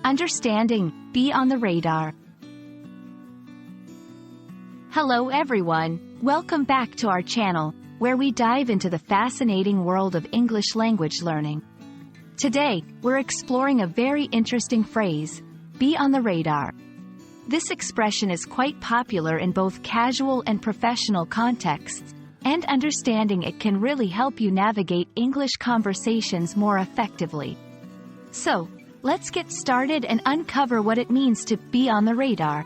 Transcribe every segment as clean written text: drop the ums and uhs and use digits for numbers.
Understanding, be on the radar. Hello everyone, welcome back to our channel, where we dive into the fascinating world of English language learning. Today, we're exploring a very interesting phrase, be on the radar. This expression is quite popular in both casual and professional contexts, and understanding it can really help you navigate English conversations more effectively. So, let's get started and uncover what it means to be on the radar.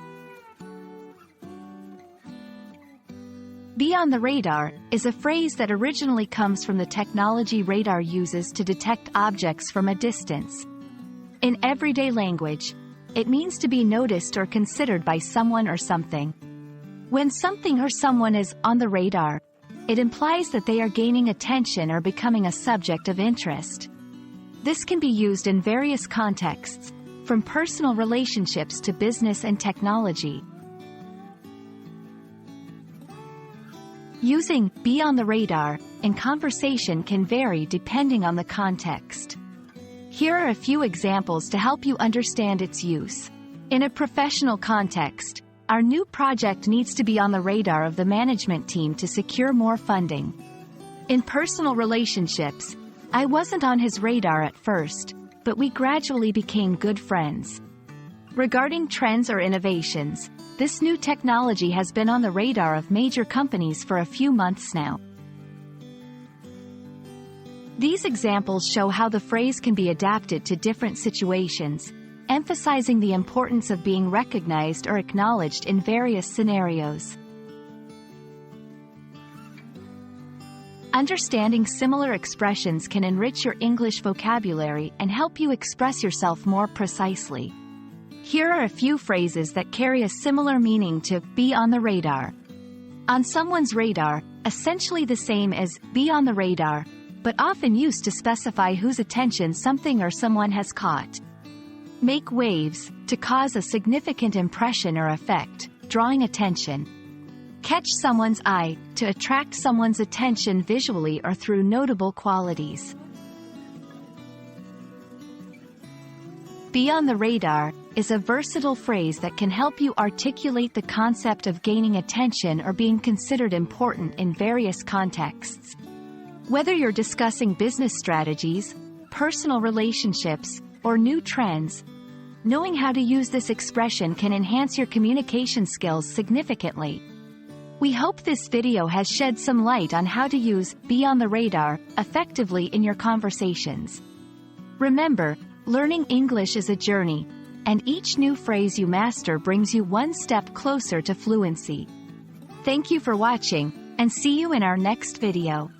Be on the radar is a phrase that originally comes from the technology radar uses to detect objects from a distance. In everyday language, it means to be noticed or considered by someone or something. When something or someone is on the radar, it implies that they are gaining attention or becoming a subject of interest. This can be used in various contexts, from personal relationships to business and technology. Using be on the radar in conversation can vary depending on the context. Here are a few examples to help you understand its use. In a professional context, our new project needs to be on the radar of the management team to secure more funding. In personal relationships, I wasn't on his radar at first, but we gradually became good friends. Regarding trends or innovations, this new technology has been on the radar of major companies for a few months now. These examples show how the phrase can be adapted to different situations, emphasizing the importance of being recognized or acknowledged in various scenarios. Understanding similar expressions can enrich your English vocabulary and help you express yourself more precisely. Here are a few phrases that carry a similar meaning to be on the radar. On someone's radar, essentially the same as be on the radar, but often used to specify whose attention something or someone has caught. Make waves, to cause a significant impression or effect, drawing attention. Catch someone's eye, to attract someone's attention visually or through notable qualities. Be on the radar is a versatile phrase that can help you articulate the concept of gaining attention or being considered important in various contexts. Whether you're discussing business strategies, personal relationships, or new trends, knowing how to use this expression can enhance your communication skills significantly. We hope this video has shed some light on how to use be on the radar effectively in your conversations. Remember, learning English is a journey, and each new phrase you master brings you one step closer to fluency. Thank you for watching, and see you in our next video.